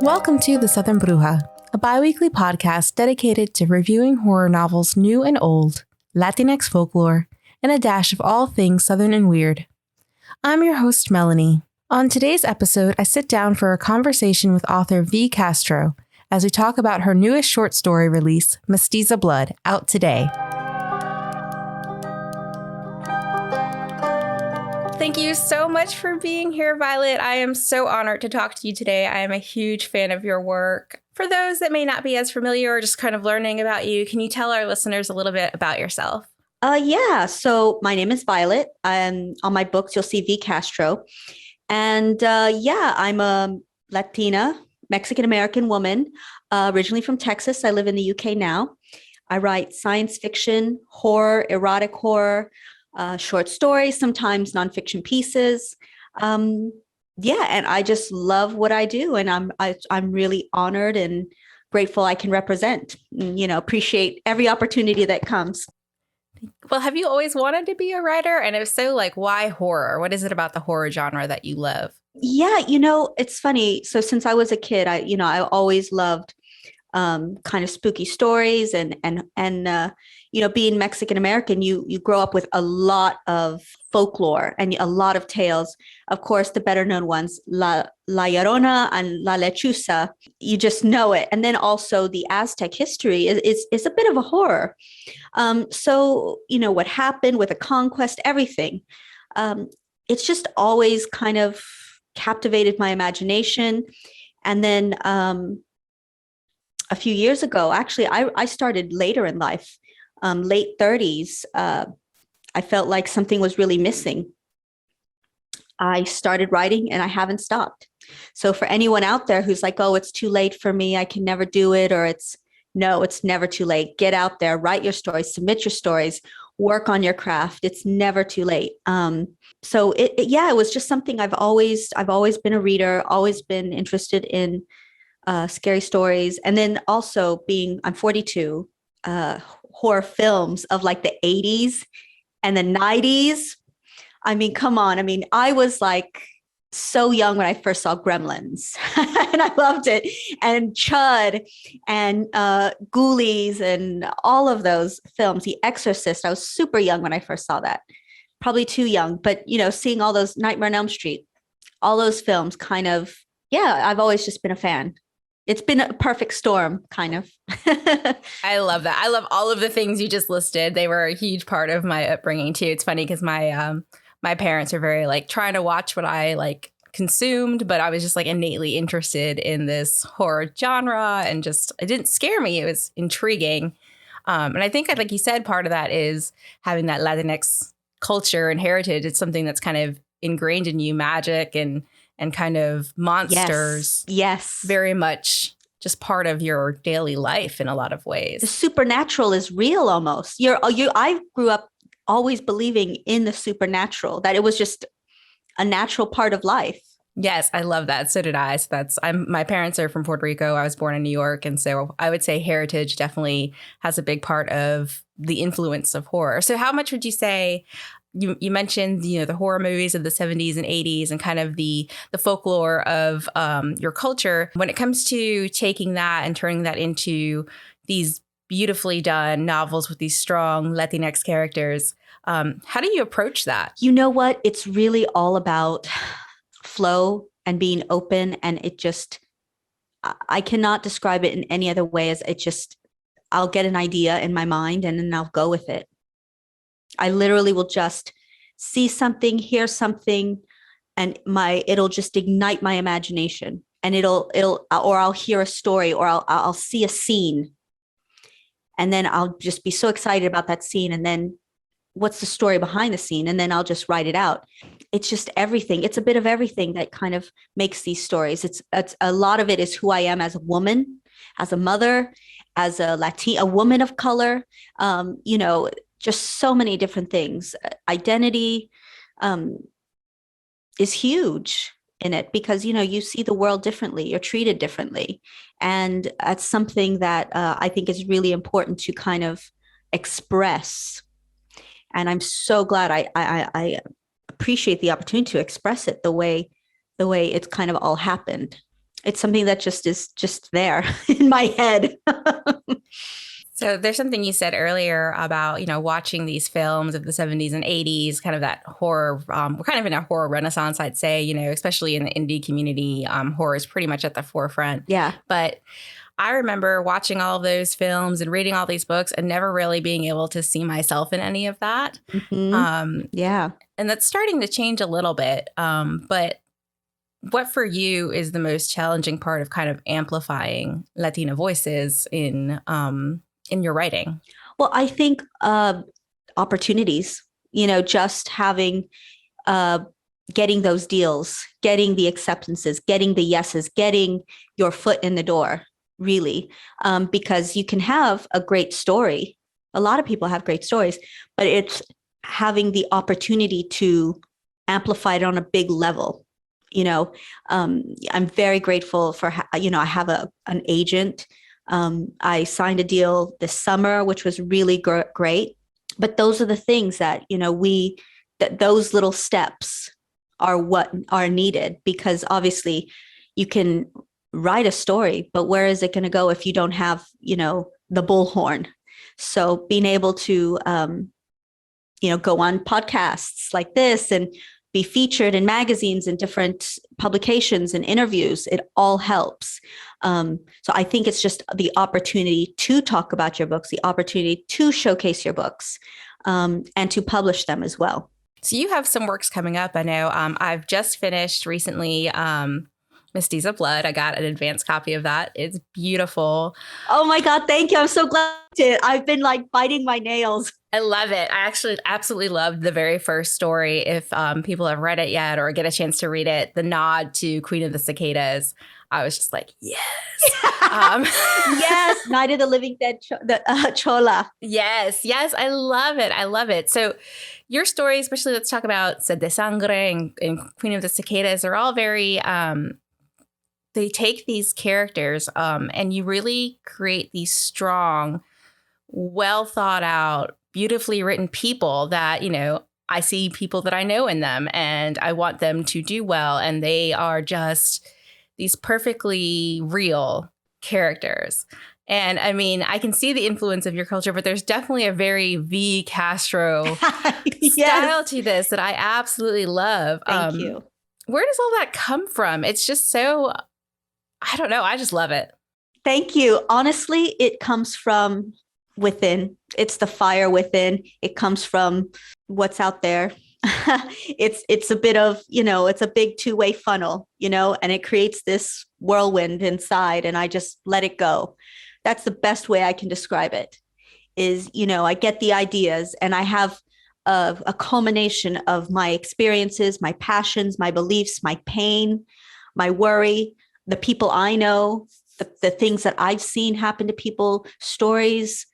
Welcome to The Southern Bruja, a bi-weekly podcast dedicated to reviewing horror novels new and old, Latinx folklore, and a dash of all things Southern and weird. I'm your host, Melanie. On today's episode, I sit down for a conversation with author V. Castro as we talk about her newest short story release, Mestiza Blood, out today. Thank you so much for being here, Violet. I am so honored to talk to you today. I am a huge fan of your work. For those that may not be as familiar or just kind of learning about you, can you tell our listeners a little bit about yourself? So my name is Violet. On my books, you'll see V. Castro. And I'm a Latina, Mexican-American woman, originally from Texas. I live in the UK now. I write science fiction, horror, erotic horror, short stories, sometimes nonfiction pieces. And I just love what I do. And I'm really honored and grateful I can represent, appreciate every opportunity that comes. Well, have you always wanted to be a writer? And if so, why horror? What is it about the horror genre that you love? Yeah, it's funny. So since I was a kid, I always loved kind of spooky stories and being Mexican American, you grow up with a lot of folklore and a lot of tales. Of course, the better known ones, La Llorona and La Lechuza, you just know it. And then also the Aztec history is a bit of a horror. So what happened with the conquest, everything. It's just always kind of captivated my imagination. And then a few years ago, actually, I started later in life, late 30s. I felt like something was really missing. I started writing and I haven't stopped. So for anyone out there who's like, oh, it's too late for me, I can never do it, or it's never too late. Get out there, write your stories, submit your stories, work on your craft. It's never too late. So it was just something I've always been a reader, always been interested in scary stories. And then also I'm 42, horror films of like the 80s and the 90s. I mean, come on. I mean, I was like so young when I first saw Gremlins and I loved it. And Chud and Ghoulies and all of those films, The Exorcist. I was super young when I first saw that, probably too young, but seeing all those Nightmare on Elm Street, all those films I've always just been a fan. It's been a perfect storm, kind of. I love that. I love all of the things you just listed. They were a huge part of my upbringing, too. It's funny because my parents are very trying to watch what I consumed, but I was just innately interested in this horror genre and just it didn't scare me. It was intriguing. And I think, like you said, part of that is having that Latinx culture and heritage. It's something that's kind of ingrained in you, magic and kind of monsters. Yes. Very much just part of your daily life in a lot of ways. The supernatural is real almost. I grew up always believing in the supernatural, that it was just a natural part of life. Yes, I love that. So did I. So my parents are from Puerto Rico. I was born in New York. And so I would say heritage definitely has a big part of the influence of horror. So how much would you say you mentioned, the horror movies of the 70s and 80s and kind of the folklore of your culture. When it comes to taking that and turning that into these beautifully done novels with these strong Latinx characters, how do you approach that? You know what? It's really all about flow and being open. And I cannot describe it in any other way as I'll get an idea in my mind and then I'll go with it. I literally will just see something, hear something, and it'll just ignite my imagination. And or I'll hear a story, or I'll see a scene, and then I'll just be so excited about that scene. And then what's the story behind the scene? And then I'll just write it out. It's just everything. It's a bit of everything that kind of makes these stories. It's a lot of it is who I am as a woman, as a mother, as a woman of color. Just so many different things. Identity is huge in it because, you see the world differently, you're treated differently. And that's something that I think is really important to kind of express. And I'm so glad I appreciate the opportunity to express it the way it's kind of all happened. It's something that just is just there in my head. So there's something you said earlier about, watching these films of the 70s and 80s, kind of that horror. We're kind of in a horror renaissance, I'd say, especially in the indie community. Horror is pretty much at the forefront. Yeah. But I remember watching all of those films and reading all these books and never really being able to see myself in any of that. Yeah. And that's starting to change a little bit. But what for you is the most challenging part of kind of amplifying Latina voices in your writing? Well, I think opportunities, just having, getting those deals, getting the acceptances, getting the yeses, getting your foot in the door, really, because you can have a great story. A lot of people have great stories, but it's having the opportunity to amplify it on a big level. I'm very grateful for, I have an agent. I signed a deal this summer, which was really great. But those are the things that, those little steps are what are needed, because obviously you can write a story, but where is it going to go if you don't have, the bullhorn? So being able to, go on podcasts like this and be featured in magazines and different publications and interviews, it all helps. So I think it's just the opportunity to talk about your books, the opportunity to showcase your books, and to publish them as well. So you have some works coming up. I know I've just finished recently Mestiza Blood. I got an advanced copy of that. It's beautiful. Oh my God, thank you. I'm so glad. I've been like biting my nails. I love it. I actually absolutely loved the very first story. If people have read it yet or get a chance to read it, the nod to Queen of the Cicadas, I was just like, yes. Yes, Night of the Living Dead, Chola. Yes, I love it. I love it. So your story, especially let's talk about Sed de Sangre and Queen of the Cicadas, are all very, they take these characters and you really create these strong, well thought out, beautifully written people that, I see people that I know in them and I want them to do well. And they are just these perfectly real characters. And I mean, I can see the influence of your culture, but there's definitely a very V. Castro style to this that I absolutely love. Thank you. Where does all that come from? It's just so, I don't know. I just love it. Thank you. Honestly, it comes from within. It's the fire within. It comes from what's out there. It's a bit of, it's a big two-way funnel, and it creates this whirlwind inside, and I just let it go. That's the best way I can describe it is, I get the ideas and I have a culmination of my experiences, my passions, my beliefs, my pain, my worry, the people I know, the things that I've seen happen to people, stories,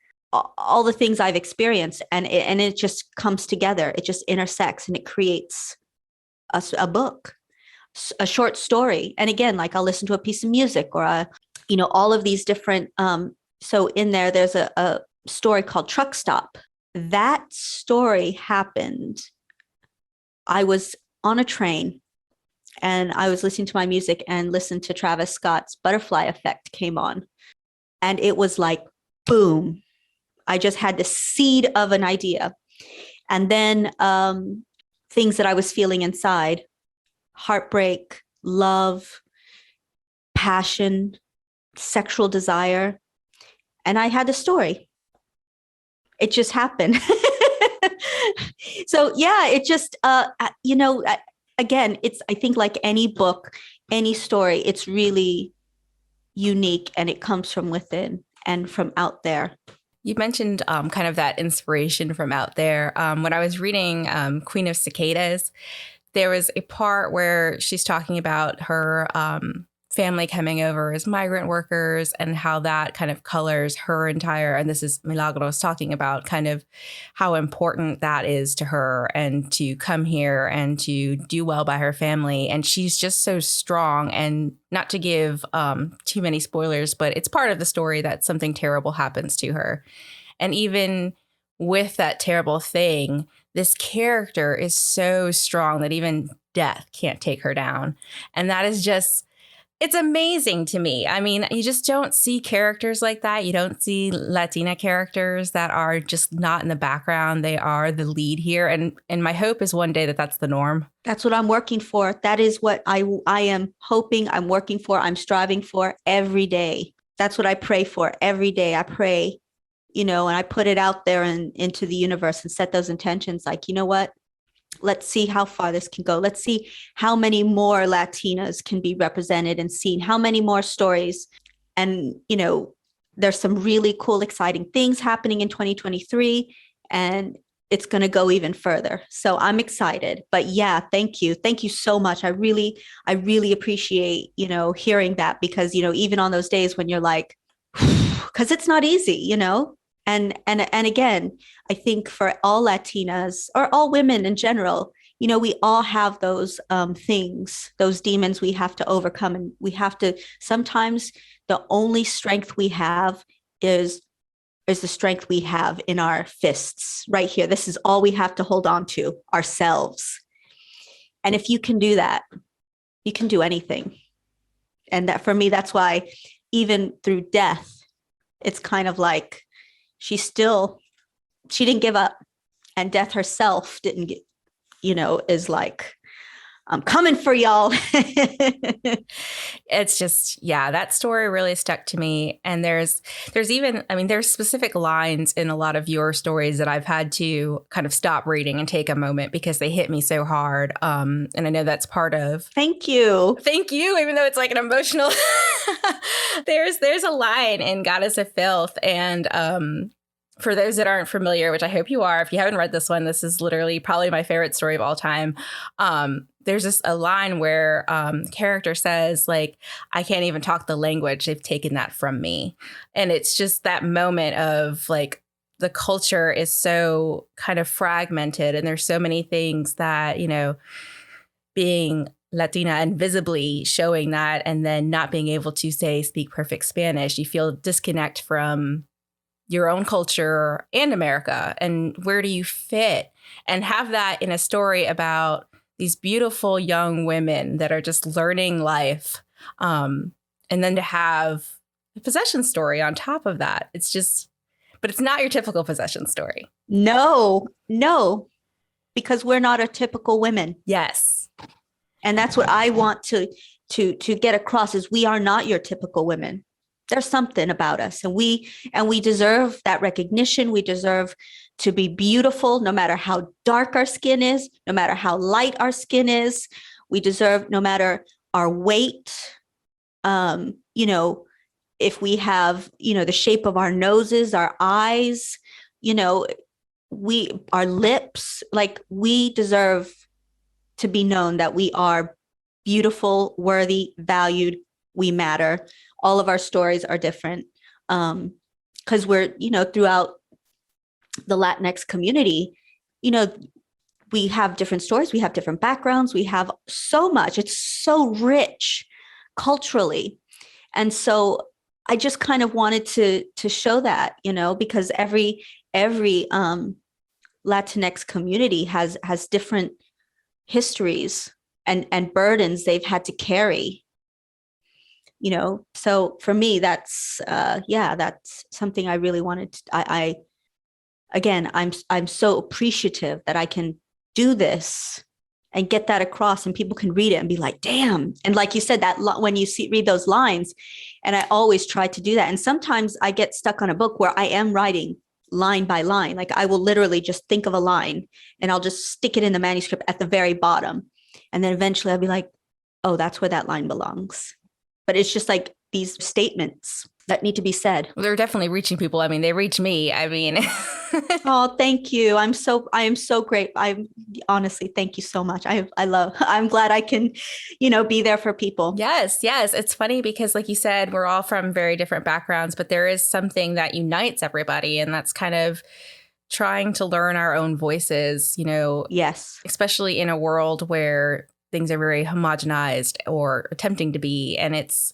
all the things I've experienced, and it just comes together. It just intersects and it creates a book, a short story. And again, like I'll listen to a piece of music or all of these different. So in there's a story called Truck Stop. That story happened. I was on a train and I was listening to my music and listened to Travis Scott's Butterfly Effect came on. And it was like, boom. I just had the seed of an idea. And then things that I was feeling inside, heartbreak, love, passion, sexual desire. And I had the story. It just happened. So yeah, it just, again, I think like any book, any story, it's really unique and it comes from within and from out there. You mentioned kind of that inspiration from out there. When I was reading Queen of Cicadas, there was a part where she's talking about her family coming over as migrant workers and how that kind of colors her entire, and this is Milagros talking about kind of how important that is to her and to come here and to do well by her family. And she's just so strong, and not to give too many spoilers, but it's part of the story that something terrible happens to her. And even with that terrible thing, this character is so strong that even death can't take her down. And that is just It's amazing to me. I mean, you just don't see characters like that. You don't see Latina characters that are just not in the background. They are the lead here. And my hope is one day that that's the norm. That's what I'm working for. That is what I am hoping, I'm working for, I'm striving for every day. That's what I pray for every day. I pray, and I put it out there and into the universe and set those intentions. Like, you know what? Let's see how far this can go. Let's see how many more Latinas can be represented and seen, how many more stories. And, there's some really cool, exciting things happening in 2023, and it's going to go even further. So I'm excited. But yeah, thank you. Thank you so much. I really appreciate, hearing that, because, even on those days when you're like, because it's not easy, And again, I think for all Latinas or all women in general, we all have those things, those demons we have to overcome. And we have to, sometimes the only strength we have is the strength we have in our fists right here. This is all we have to hold on to, ourselves. And if you can do that, you can do anything. And that, for me, that's why even through death, it's kind of like, she didn't give up, and death herself didn't get, is like, I'm coming for y'all. It's just, yeah, that story really stuck to me. And there's even, I mean, there's specific lines in a lot of your stories that I've had to kind of stop reading and take a moment because they hit me so hard. And I know that's part of. Thank you. Even though it's like an emotional, there's a line in Goddess of Filth. And for those that aren't familiar, which I hope you are, if you haven't read this one, this is literally probably my favorite story of all time. There's a line where the character says, like, I can't even talk the language. They've taken that from me. And it's just that moment of like, the culture is so kind of fragmented, and there's so many things that, being Latina and visibly showing that, and then not being able to speak perfect Spanish, you feel disconnect from your own culture and America. And where do you fit? And have that in a story about these beautiful young women that are just learning life. And then to have a possession story on top of that. It's just, but it's not your typical possession story. No, because we're not a typical women. Yes. And that's what I want to get across, is we are not your typical women. There's something about us, and we deserve that recognition. We deserve to be beautiful, no matter how dark our skin is, no matter how light our skin is. We deserve, no matter our weight, if we have, the shape of our noses, our eyes, our lips, like, we deserve to be known that we are beautiful, worthy, valued, we matter. All of our stories are different, because we're, throughout the Latinx community, we have different stories, we have different backgrounds, we have so much. It's so rich culturally. And so I just kind of wanted to show that, because every Latinx community has different histories and burdens they've had to carry. So for me, that's something I really wanted to, I'm so appreciative that I can do this and get that across, and people can read it and be like, damn. And like you said, that when you read those lines, and I always try to do that. And sometimes I get stuck on a book where I am writing line by line. Like, I will literally just think of a line and I'll just stick it in the manuscript at the very bottom. And then eventually I'll be like, oh, that's where that line belongs. But it's just like these statements that need to be said. Well, they're definitely reaching people. I mean, they reach me. I mean, oh, thank you. I am so great. Honestly, thank you so much. I'm glad I can, be there for people. Yes. It's funny because, like you said, we're all from very different backgrounds, but there is something that unites everybody. And that's kind of trying to learn our own voices, Yes. Especially in a world where things are very homogenized or attempting to be. And it's,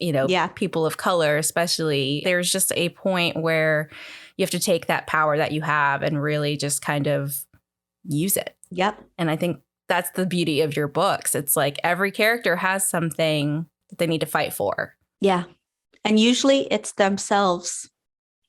people of color, especially, there's just a point where you have to take that power that you have and really just kind of use it. Yep. And I think that's the beauty of your books. It's like every character has something that they need to fight for. Yeah. And usually it's themselves.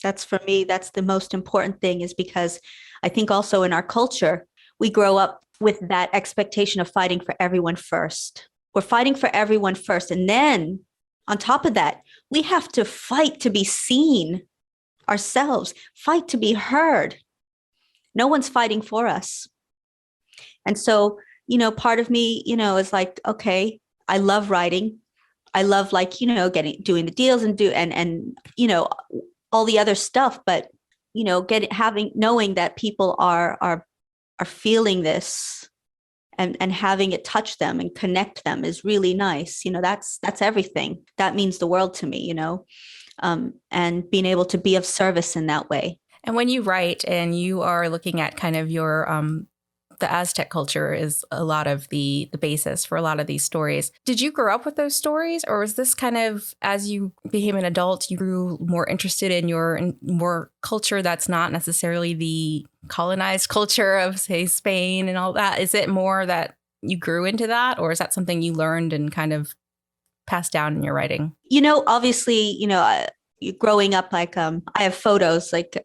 That's for me, that's the most important thing, is because I think also in our culture, we grow up with that expectation of fighting for everyone first. We're fighting for everyone first. And then on top of that, we have to fight to be seen ourselves, fight to be heard. No one's fighting for us. And so, part of me, is like, okay, I love writing. I love, like, doing the deals and all the other stuff, but knowing that people are feeling this and having it touch them and connect them is really nice. That's everything. That means the world to me, and being able to be of service in that way. And when you write and you are looking at kind of your the Aztec culture is a lot of the basis for a lot of these stories. Did you grow up with those stories, or was this kind of, as you became an adult, you grew more interested in more culture that's not necessarily the colonized culture of, say, Spain and all that? Is it more that you grew into that, or is that something you learned and kind of passed down in your writing? Obviously, growing up, like, I have photos, like,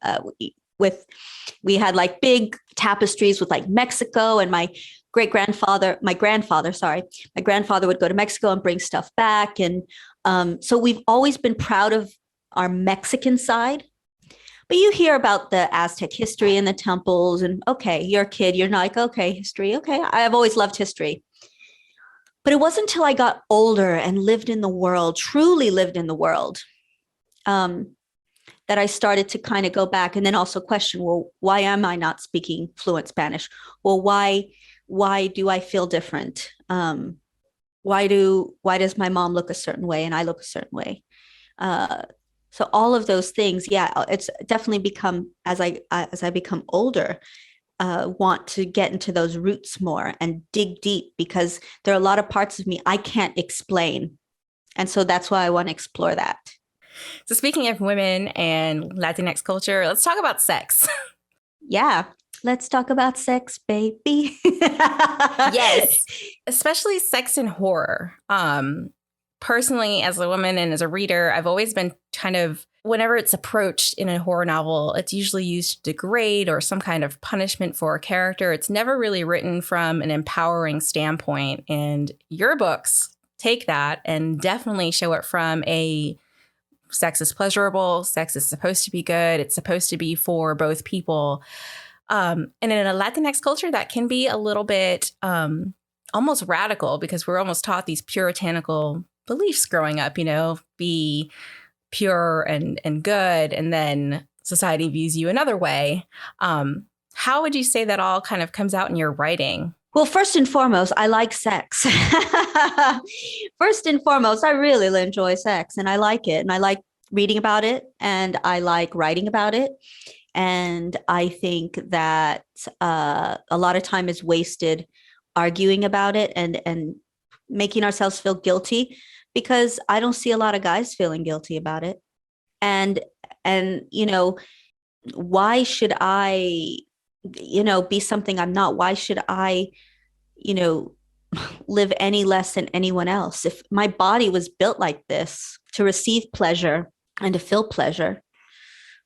we had like big tapestries with like Mexico, and my grandfather would go to Mexico and bring stuff back. And so we've always been proud of our Mexican side. But you hear about the Aztec history and the temples, and okay, you're a kid, you're not like, okay, history. Okay, I've always loved history. But it wasn't until I got older and lived in the world, truly lived in the world, that I started to kind of go back and then also question, well, why am I not speaking fluent Spanish? Well, why do I feel different? Why does my mom look a certain way and I look a certain way? So all of those things, yeah, it's definitely become, as I become older, want to get into those roots more and dig deep, because there are a lot of parts of me I can't explain. And so that's why I want to explore that. So speaking of women and Latinx culture, let's talk about sex. Yeah, let's talk about sex, baby. Yes, especially sex and horror. Personally, as a woman and as a reader, I've always been kind of, whenever it's approached in a horror novel, it's usually used to degrade or some kind of punishment for a character. It's never really written from an empowering standpoint. And your books take that and definitely show it from a sex is pleasurable, sex is supposed to be good, it's supposed to be for both people. And in a Latinx culture, that can be a little bit almost radical, because we're almost taught these puritanical beliefs growing up, be pure and good, and then society views you another way. How would you say that all kind of comes out in your writing? Well, first and foremost, I like sex. First and foremost, I really enjoy sex, and I like it, and I like reading about it, and I like writing about it. And I think that a lot of time is wasted arguing about it and making ourselves feel guilty, because I don't see a lot of guys feeling guilty about it. And why should I, be something I'm not? Why should I, live any less than anyone else? If my body was built like this to receive pleasure and to feel pleasure,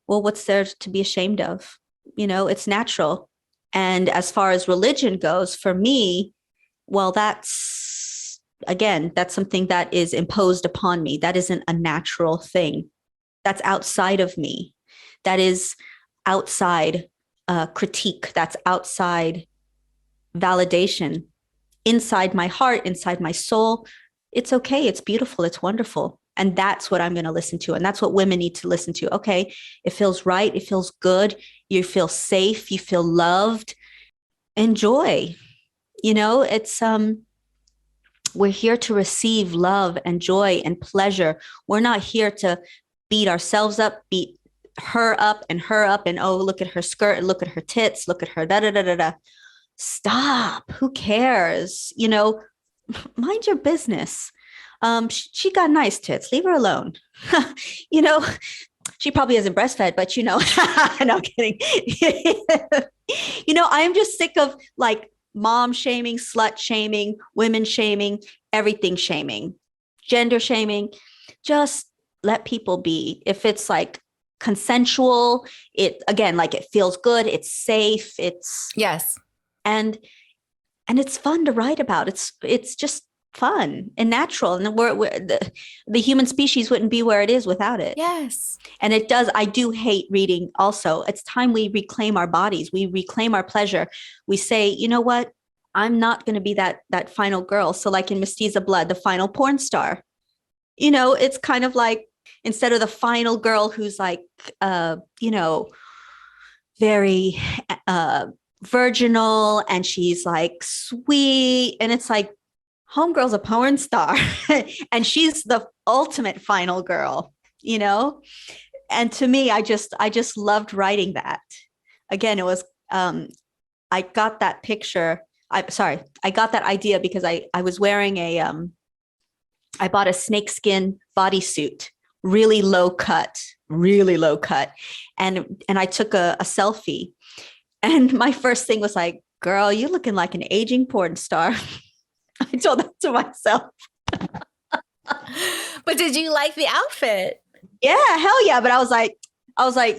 well, what's there to be ashamed of? It's natural. And as far as religion goes, for me, well, that's something that is imposed upon me. That isn't a natural thing. That's outside of me. That is outside critique. That's outside validation. Inside my heart, inside my soul, it's okay. It's beautiful. It's wonderful. And that's what I'm going to listen to. And that's what women need to listen to. Okay, it feels right. It feels good. You feel safe. You feel loved. Enjoy. It's we're here to receive love and joy and pleasure. We're not here to beat ourselves up, beat her up, and oh, look at her skirt, and look at her tits, look at her da da da da da. Stop. Who cares? Mind your business. She got nice tits. Leave her alone. She probably hasn't breastfed, but no kidding. I am just sick of like mom shaming, slut shaming, women shaming, everything shaming. gender shaming. Just let people be. If it's like consensual, it again, like it feels good, it's safe, it's Yes. and it's fun to write about. It's just fun and natural, and the human species wouldn't be where it is without it. Yes. And it does. I do hate reading also. It's time we reclaim our bodies. We reclaim our pleasure. We say, you know what? I'm not going to be that final girl. So like in Mestiza Blood, the final porn star, it's kind of like, instead of the final girl who's like, very virginal, and she's like sweet. And it's like, homegirl's a porn star and she's the ultimate final girl, And to me, I just loved writing that. Again, it was, I got that picture. I got that idea because I was wearing I bought a snakeskin bodysuit, really low cut. And I took a selfie, and my first thing was like, girl, you looking like an aging porn star. I told that to myself. But did you like the outfit? Yeah, hell yeah. But I was like,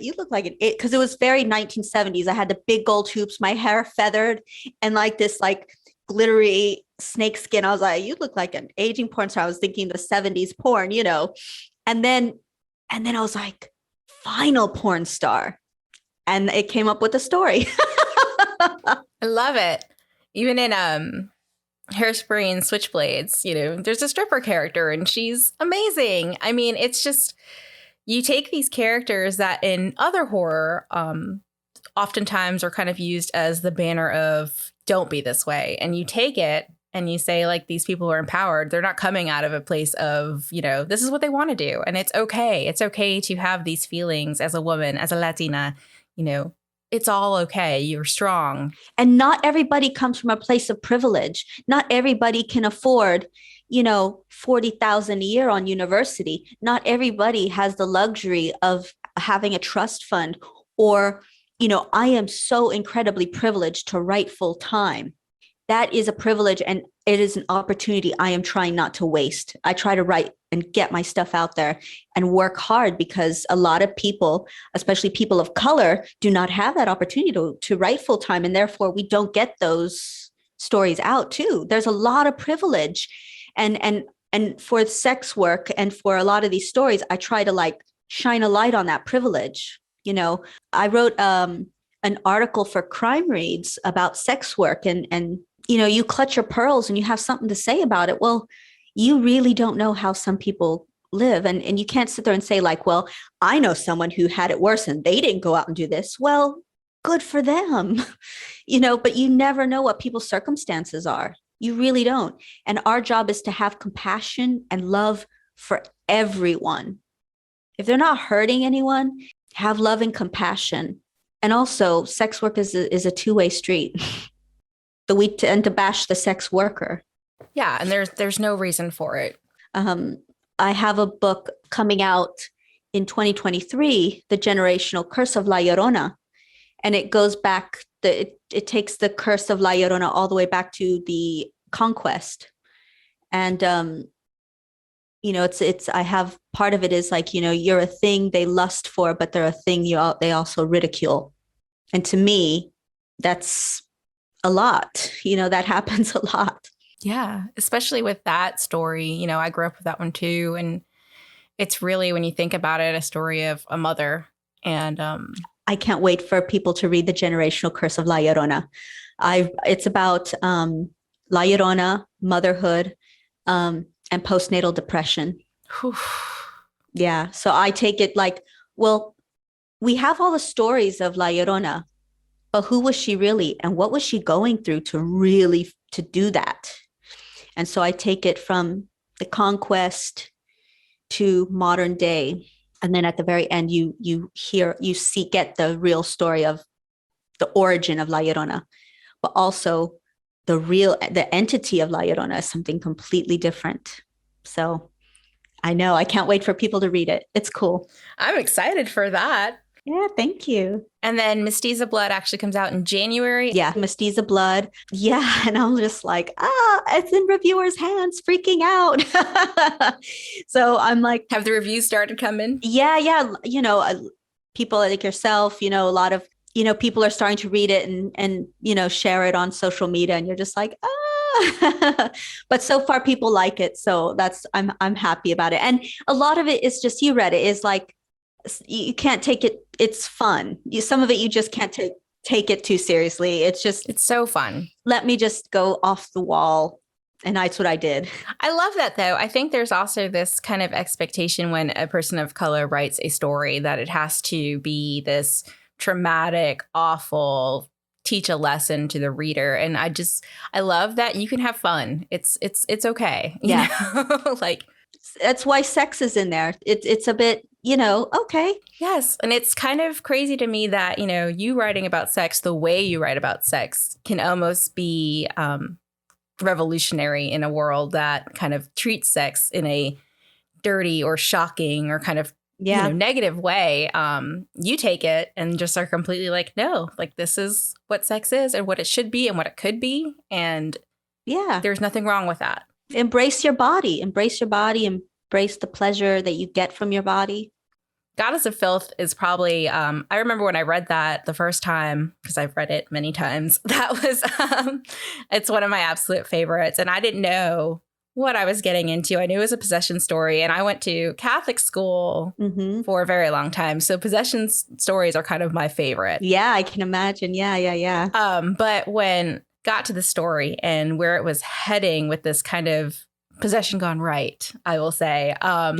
you look like because it was very 1970s. I had the big gold hoops, my hair feathered, and like this like glittery snake skin. I was like, you look like an aging porn star. I was thinking the 70s porn, And then I was like, final porn star. And it came up with a story. I love it. Even in Hairspray and Switchblades, there's a stripper character and she's amazing. I mean, it's just, you take these characters that in other horror oftentimes are kind of used as the banner of don't be this way. And you take it and you say, like, these people are empowered. They're not coming out of a place of, this is what they want to do. And it's okay. It's okay to have these feelings as a woman, as a Latina, it's all okay. You're strong. And not everybody comes from a place of privilege. Not everybody can afford, $40,000 a year on university. Not everybody has the luxury of having a trust fund, or, I am so incredibly privileged to write full time. That is a privilege, and it is an opportunity I am trying not to waste. I try to write and get my stuff out there and work hard, because a lot of people, especially people of color, do not have that opportunity to write full time. And therefore we don't get those stories out too. There's a lot of privilege. And for sex work and for a lot of these stories, I try to like shine a light on that privilege. I wrote an article for Crime Reads about sex work, and you clutch your pearls and you have something to say about it. Well, you really don't know how some people live. And you can't sit there and say like, well, I know someone who had it worse and they didn't go out and do this. Well, good for them, but you never know what people's circumstances are. You really don't. And our job is to have compassion and love for everyone. If they're not hurting anyone, have love and compassion. And also, sex work is a two-way street. So we tend to bash the sex worker. Yeah, and there's no reason for it. I have a book coming out in 2023, The Generational Curse of La Llorona. And it goes back, it takes the curse of La Llorona all the way back to the conquest. And, I have part of it is like, you're a thing they lust for, but they're a thing they also ridicule. And to me, that's a lot, that happens a lot. Yeah, especially with that story. I grew up with that one too. And it's really, when you think about it, a story of a mother. And I can't wait for people to read The Generational Curse of La Llorona. It's about La Llorona, motherhood, and postnatal depression. Whew. Yeah. So I take it like, well, we have all the stories of La Llorona, but who was she really? And what was she going through to do that? And so I take it from the conquest to modern day. And then at the very end, you get the real story of the origin of La Llorona, but also the entity of La Llorona is something completely different. So I know, I can't wait for people to read it. It's cool. I'm excited for that. Yeah, thank you. And then Mestiza Blood actually comes out in January. Yeah, Mestiza Blood. Yeah, and I'm just like, it's in reviewers' hands, freaking out. So I'm like, Have the reviews started coming? yeah. People like yourself, a lot of, people are starting to read it and share it on social media, and you're just like, but so far people like it. So I'm happy about it. And a lot of it is just, you read it, is like, you can't take it. It's fun. Some of it you just can't take it too seriously. It's so fun. Let me just go off the wall. And that's what I did. I love that, though. I think there's also this kind of expectation when a person of color writes a story that it has to be this traumatic, awful, teach a lesson to the reader. And I love that you can have fun. It's okay. Yeah. Like, that's why sex is in there. It's a bit, okay. Yes. And it's kind of crazy to me that, you writing about sex, the way you write about sex can almost be revolutionary in a world that kind of treats sex in a dirty or shocking or kind of negative way. You take it and just are completely like, no, like this is what sex is and what it should be and what it could be. And there's nothing wrong with that. Embrace your body, embrace the pleasure that you get from your body. Goddess of Filth is probably, I remember when I read that the first time, because I've read it many times, that was, it's one of my absolute favorites. And I didn't know what I was getting into. I knew it was a possession story, and I went to Catholic school for a very long time. So possession stories are kind of my favorite. Yeah, I can imagine. Yeah. But when got to the story and where it was heading with this kind of possession gone right, I will say. I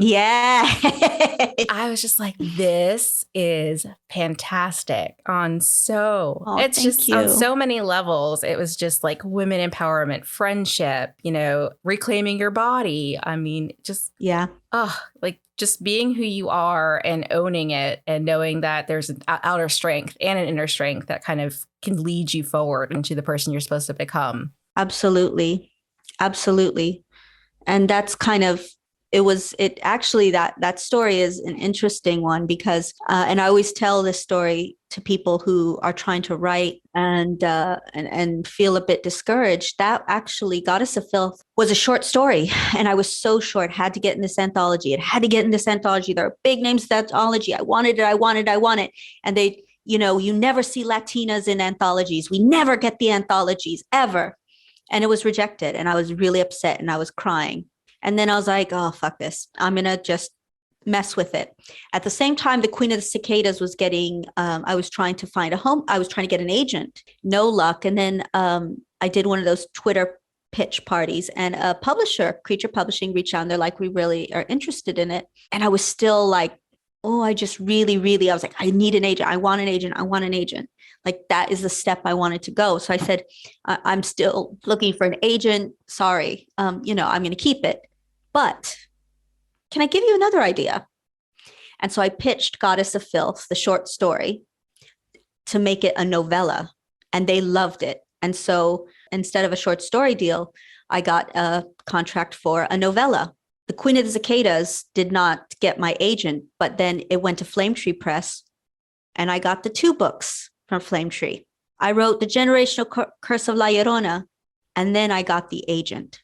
was just like, this is fantastic on so many levels. It was just like women empowerment, friendship, reclaiming your body. I mean, just just being who you are and owning it and knowing that there's an outer strength and an inner strength that kind of can lead you forward into the person you're supposed to become. Absolutely. And that's kind of, that story is an interesting one because, and I always tell this story to people who are trying to write and feel a bit discouraged. That actually, Goddess of Filth was a short story. And I was so short, had to get in this anthology. It had to get in this anthology. There are big names of the anthology. I wanted it. And they, you never see Latinas in anthologies. We never get the anthologies ever. And it was rejected. And I was really upset and I was crying. And then I was like, oh, fuck this. I'm going to just mess with it. At the same time, the Queen of the Cicadas was getting, I was trying to find a home. I was trying to get an agent. No luck. And then I did one of those Twitter pitch parties, and a publisher, Creature Publishing, reached out and they're like, we really are interested in it. And I was still like, oh, I just really, I was like, I need an agent. I want an agent. Like that is the step I wanted to go. So I said, I'm still looking for an agent. Sorry. I'm going to keep it. But can I give you another idea? And so I pitched Goddess of Filth, the short story, to make it a novella, and they loved it. And so instead of a short story deal, I got a contract for a novella. The Queen of the Cicadas did not get my agent, but then it went to Flame Tree Press, and I got the 2 books from Flame Tree. I wrote The Generational Curse of La Llorona, and then I got the agent.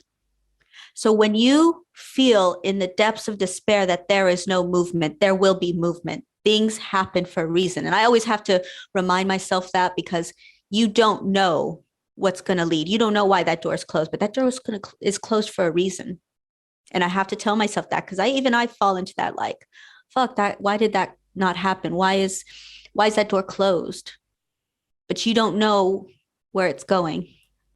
So when you feel in the depths of despair that there is no movement, there will be movement. Things happen for a reason. And I always have to remind myself that, because you don't know what's going to lead. You don't know why that door is closed, but that door is closed for a reason. And I have to tell myself that, because I fall into that, like, fuck that. Why did that not happen? Why is that door closed? But you don't know where it's going.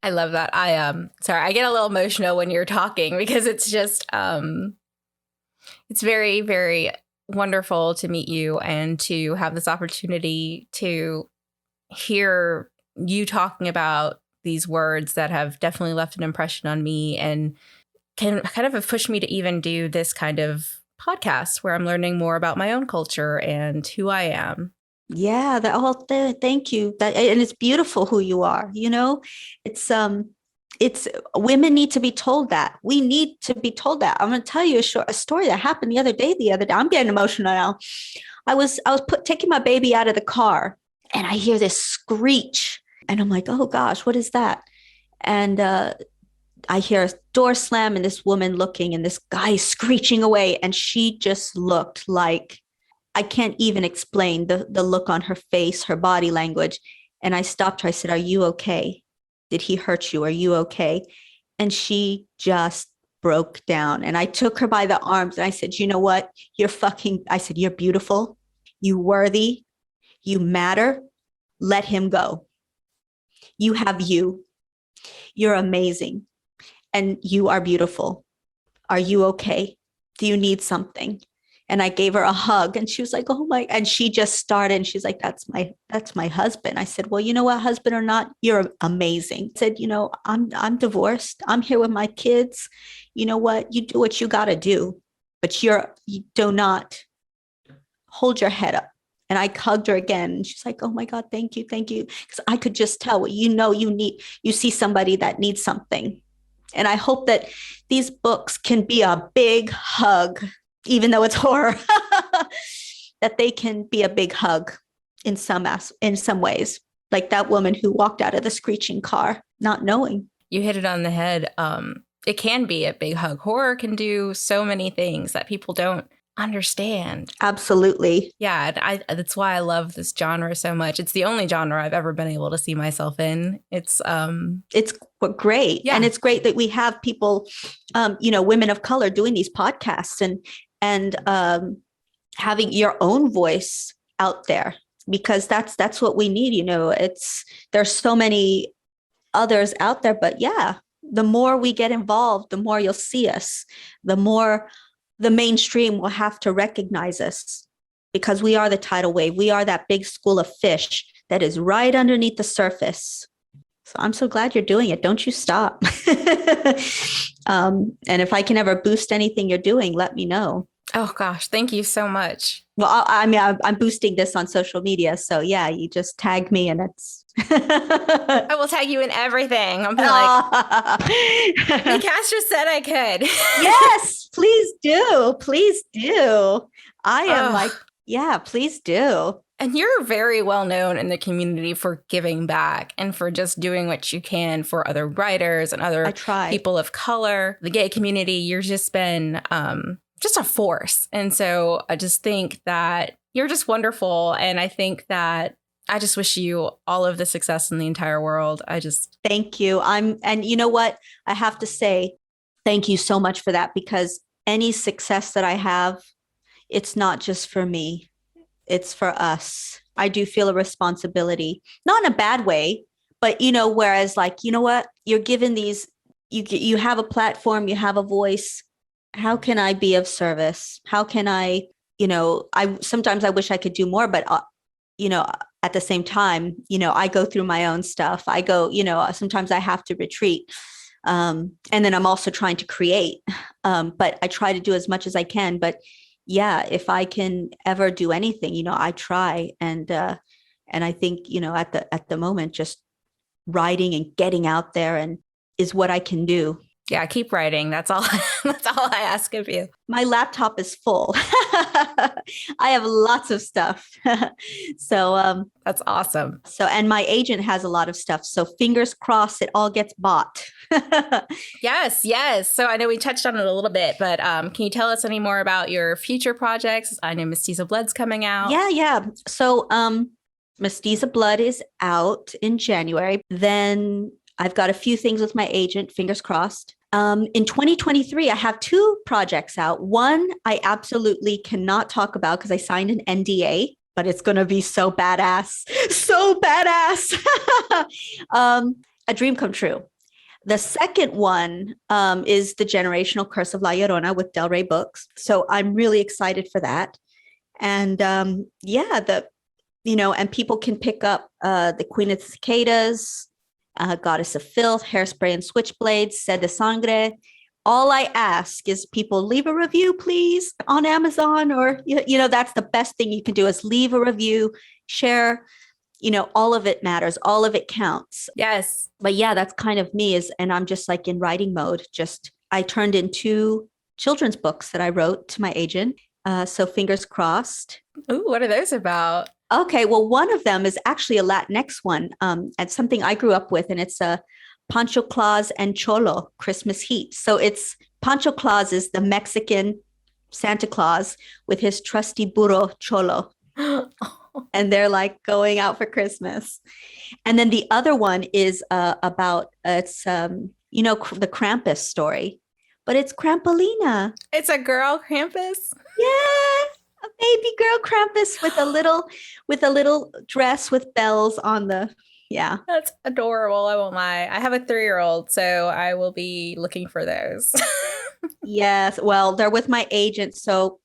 I love that. I get a little emotional when you're talking, because it's just, it's very, very wonderful to meet you and to have this opportunity to hear you talking about these words that have definitely left an impression on me and can kind of have pushed me to even do this kind of podcast where I'm learning more about my own culture and who I am. Yeah, thank you. And it's beautiful who you are. It's women need to be told that. We need to be told that. I'm going to tell you a story that happened the other day. I'm getting emotional now. taking my baby out of the car, and I hear this screech, and I'm like, oh gosh, what is that? And I hear a door slam, and this woman looking, and this guy screeching away, and she just looked like, I can't even explain the look on her face, her body language. And I stopped her. I said, are you okay? Did he hurt you? Are you okay? And she just broke down. And I took her by the arms and I said, you know what? I said, you're beautiful. You worthy. You matter. Let him go. You have you. You're amazing. And you are beautiful. Are you okay? Do you need something? And I gave her a hug, and she was like, oh my, and she just started, and she's like, that's my husband. I said, well, you know what, husband or not, you're amazing. I said, I'm divorced. I'm here with my kids. You know what? You do what you got to do, but you do not hold your head up. And I hugged her again, and she's like, oh my God, thank you. Thank you. Because I could just tell, you see somebody that needs something. And I hope that these books can be a big hug, even though it's horror, that they can be a big hug in some ways, like that woman who walked out of the screeching car, not knowing. You hit it on the head. It can be a big hug. Horror can do so many things that people don't understand. Absolutely. Yeah, that's why I love this genre so much. It's the only genre I've ever been able to see myself in. It's great. Yeah. And it's great that we have people, women of color doing these podcasts and having your own voice out there, because that's what we need. There's so many others out there, but yeah, the more we get involved, the more you'll see us, the more the mainstream will have to recognize us, because we are the tidal wave. We are that big school of fish that is right underneath the surface. So I'm so glad you're doing it. Don't you stop. And if I can ever boost anything you're doing, let me know. Oh gosh, thank you so much. Well, I'm boosting this on social media. So yeah, you just tag me and it's. I will tag you in everything. I'm like, Castro said I could. Yes, please do. Please do. I am like, yeah, please do. And you're very well known in the community for giving back and for just doing what you can for other writers and other people of color, the gay community. You've just been just a force. And so I just think that you're just wonderful. And I think that I just wish you all of the success in the entire world. Thank you. And you know what? I have to say, thank you so much for that, because any success that I have, it's not just for me. It's for us. I do feel a responsibility, not in a bad way, but, whereas like, you know what, you're given these, you have a platform, you have a voice. How can I be of service? How can I sometimes I wish I could do more, but, at the same time, I go through my own stuff. I go, sometimes I have to retreat. And then I'm also trying to create, but I try to do as much as I can. But yeah, if I can ever do anything, I try. And I think, at the moment, just writing and getting out there and is what I can do. Yeah, keep writing. That's all. That's all I ask of you. My laptop is full. I have lots of stuff. So that's awesome. So, and my agent has a lot of stuff. So fingers crossed, it all gets bought. Yes. So I know we touched on it a little bit, but can you tell us any more about your future projects? I know Mestiza Blood's coming out. Yeah. So Mestiza Blood is out in January. Then I've got a few things with my agent, fingers crossed. In 2023, I have 2 projects out. One I absolutely cannot talk about because I signed an NDA, but it's going to be so badass. So badass. A dream come true. The second one is The Generational Curse of La Llorona with Del Rey Books. So I'm really excited for that. And and people can pick up The Queen of the Cicadas, Goddess of Filth, Hairspray and Switchblades, Sed de Sangre. All I ask is people leave a review, please, on Amazon, or, that's the best thing you can do is leave a review, share, all of it matters. All of it counts. Yes. But yeah, that's kind of me and I'm just like in writing mode. I turned in 2 children's books that I wrote to my agent. So fingers crossed. Ooh, what are those about? Okay, well, one of them is actually a Latinx one, and something I grew up with, and it's a Pancho Claus and Cholo Christmas Heat. So it's Pancho Claus is the Mexican Santa Claus with his trusty burro Cholo, and they're like going out for Christmas. And then the other one is about it's the Krampus story, but it's Krampalina. It's a girl Krampus? Yeah, a baby girl Krampus with a little dress with bells on the yeah. That's adorable. I won't lie. I have a 3-year-old, so I will be looking for those. Yes, well, they're with my agent, so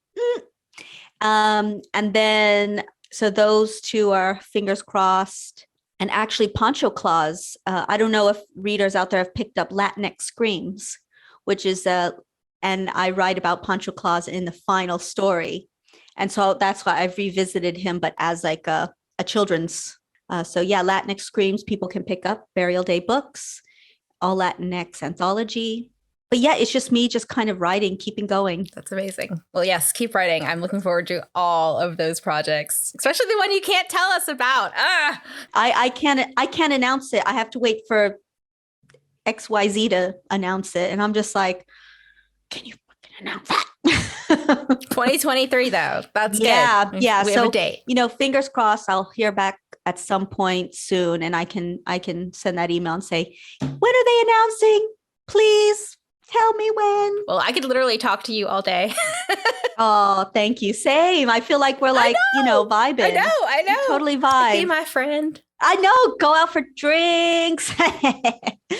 and then so those two are fingers crossed. And actually, Pancho Claus. I don't know if readers out there have picked up Latinx Screams, which is and I write about Pancho Claus in the final story. And so that's why I've revisited him, but as like a children's. So yeah, Latinx Screams, people can pick up Burial Day books, all Latinx anthology. But yeah, it's just me just kind of writing, keeping going. That's amazing. Well, yes, keep writing. I'm looking forward to all of those projects, especially the one you can't tell us about. I can't announce it. I have to wait for XYZ to announce it. And I'm just like, can you fucking announce that? 2023 though. That's yeah, good. Yeah. We have a date. Fingers crossed I'll hear back at some point soon, and I can send that email and say, when are they announcing? Please tell me when. Well, I could literally talk to you all day. Oh, thank you. Same. I feel like we're like, vibing. I know. We totally vibe. Be my friend. I know. Go out for drinks.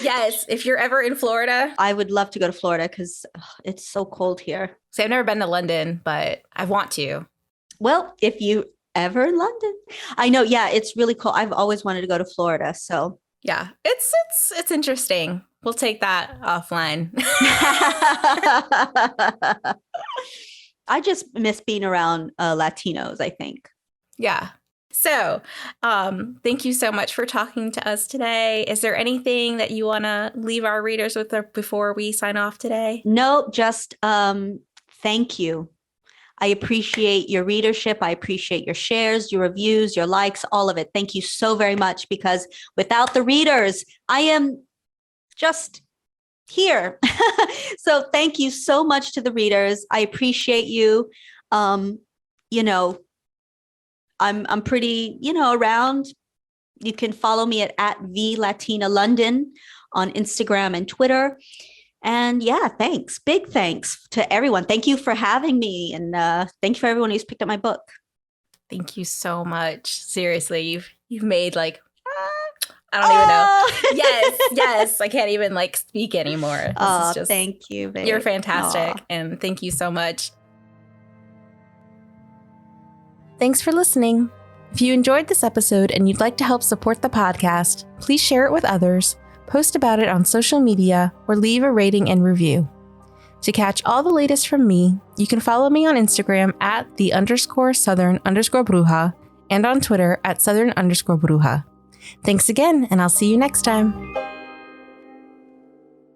Yes. If you're ever in Florida. I would love to go to Florida because it's so cold here. So I've never been to London, but I want to. Well, if you ever in London, I know. Yeah, it's really cool. I've always wanted to go to Florida. So yeah, it's interesting. We'll take that offline. I just miss being around Latinos, I think. Yeah. So thank you so much for talking to us today. Is there anything that you want to leave our readers with before we sign off today? No, just thank you. I appreciate your readership. I appreciate your shares, your reviews, your likes, all of it. Thank you so very much, because without the readers, I am just here. So thank you so much to the readers. I appreciate you. I'm pretty, around. You can follow me at @VLatinaLondon on Instagram and Twitter. And yeah, thanks. Big thanks to everyone. Thank you for having me. And thank you for everyone who's picked up my book. Thank you so much. Seriously, you've made like, I don't even know. Yes. I can't even speak anymore. Thank you, babe. You're fantastic. And thank you so much. Thanks for listening. If you enjoyed this episode and you'd like to help support the podcast, please share it with others, post about it on social media, or leave a rating and review. To catch all the latest from me, you can follow me on Instagram at @the_southern_bruja and on Twitter @southern_bruja. Thanks again, and I'll see you next time.